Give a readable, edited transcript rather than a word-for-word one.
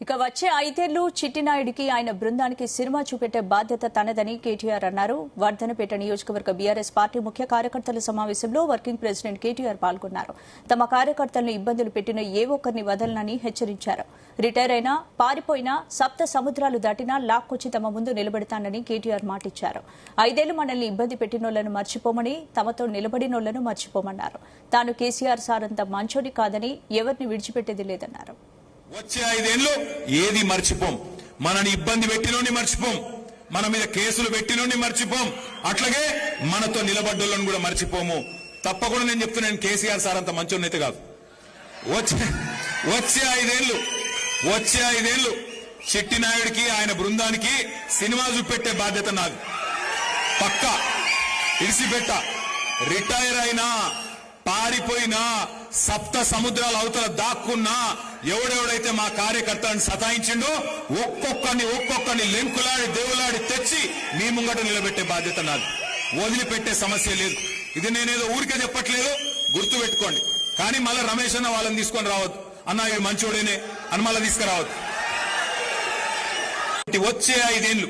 ఇక వచ్చే 5 ఏళ్లు చిట్టినాయుడికి ఆయన బృందానికి సినిమా చూపెట్టే బాధ్యత తనదని కేటీఆర్ అన్నారు. వర్ధనపేట నియోజకవర్గ బీఆర్ఎస్ పార్టీ ముఖ్య కార్యకర్తల సమావేశంలో వర్కింగ్ ప్రెసిడెంట్ కేటీఆర్ పాల్గొన్నారు. తమ కార్యకర్తలను ఇబ్బందులు పెట్టిన ఏ ఒక్కరిని వదలనని హెచ్చరించారు. రిటైర్ అయినా, పారిపోయినా, సప్త సముద్రాలు దాటినా లాక్కొచ్చి తమ ముందు నిలబెడతానని కేటీఆర్ మాటిచ్చారు. 5 ఏళ్లు మనల్ని ఇబ్బంది పెట్టినోళ్లను మర్చిపోమని, తమతో నిలబడినోళ్లను మర్చిపోమన్నారు. తాను కేసీఆర్ సారంత మంచోడి కాదని ఎవరిని విడిచిపెట్టేది లేదన్నారు. వచ్చే 5 ఏళ్లు ఏది మర్చిపోం. మనని ఇబ్బంది పెట్టినోని మర్చిపోం, మన మీద కేసులు పెట్టినోని మర్చిపోం, అట్లాగే మనతో నిలబడ్డోళ్ళని కూడా మర్చిపోము. తప్పకుండా నేను చెప్తున్నాను, కేసీఆర్ సార్ అంత మంచోని అయితే కాదు. వచ్చే 5 ఏళ్లు చిట్టినాయుడికి ఆయన బృందానికి సినిమా చూపెట్టే బాధ్యత నాది. పక్కా ఇడిసిపెట్ట. రిటైర్ అయినా, పారిపోయినా, సప్త సముద్రాల అవతల దాక్కున్నా, ఎవడెవడైతే మా కార్యకర్తలను సతాయించిండో ఒక్కొక్కరిని లెంకులాడి దేవులాడి తెచ్చి మీ ముంగట నిలబెట్టే బాధ్యత నాది. వదిలిపెట్టే సమస్య లేదు. ఇది నేనేదో ఊరికే చెప్పట్లేదు, గుర్తు పెట్టుకోండి. కానీ మళ్ళీ రమేష్ అన్న వాళ్ళని తీసుకొని రావద్దు, అన్న ఇవి మంచోడేనే అని మళ్ళీ తీసుకురావద్దు. వచ్చే 5 ఏళ్లు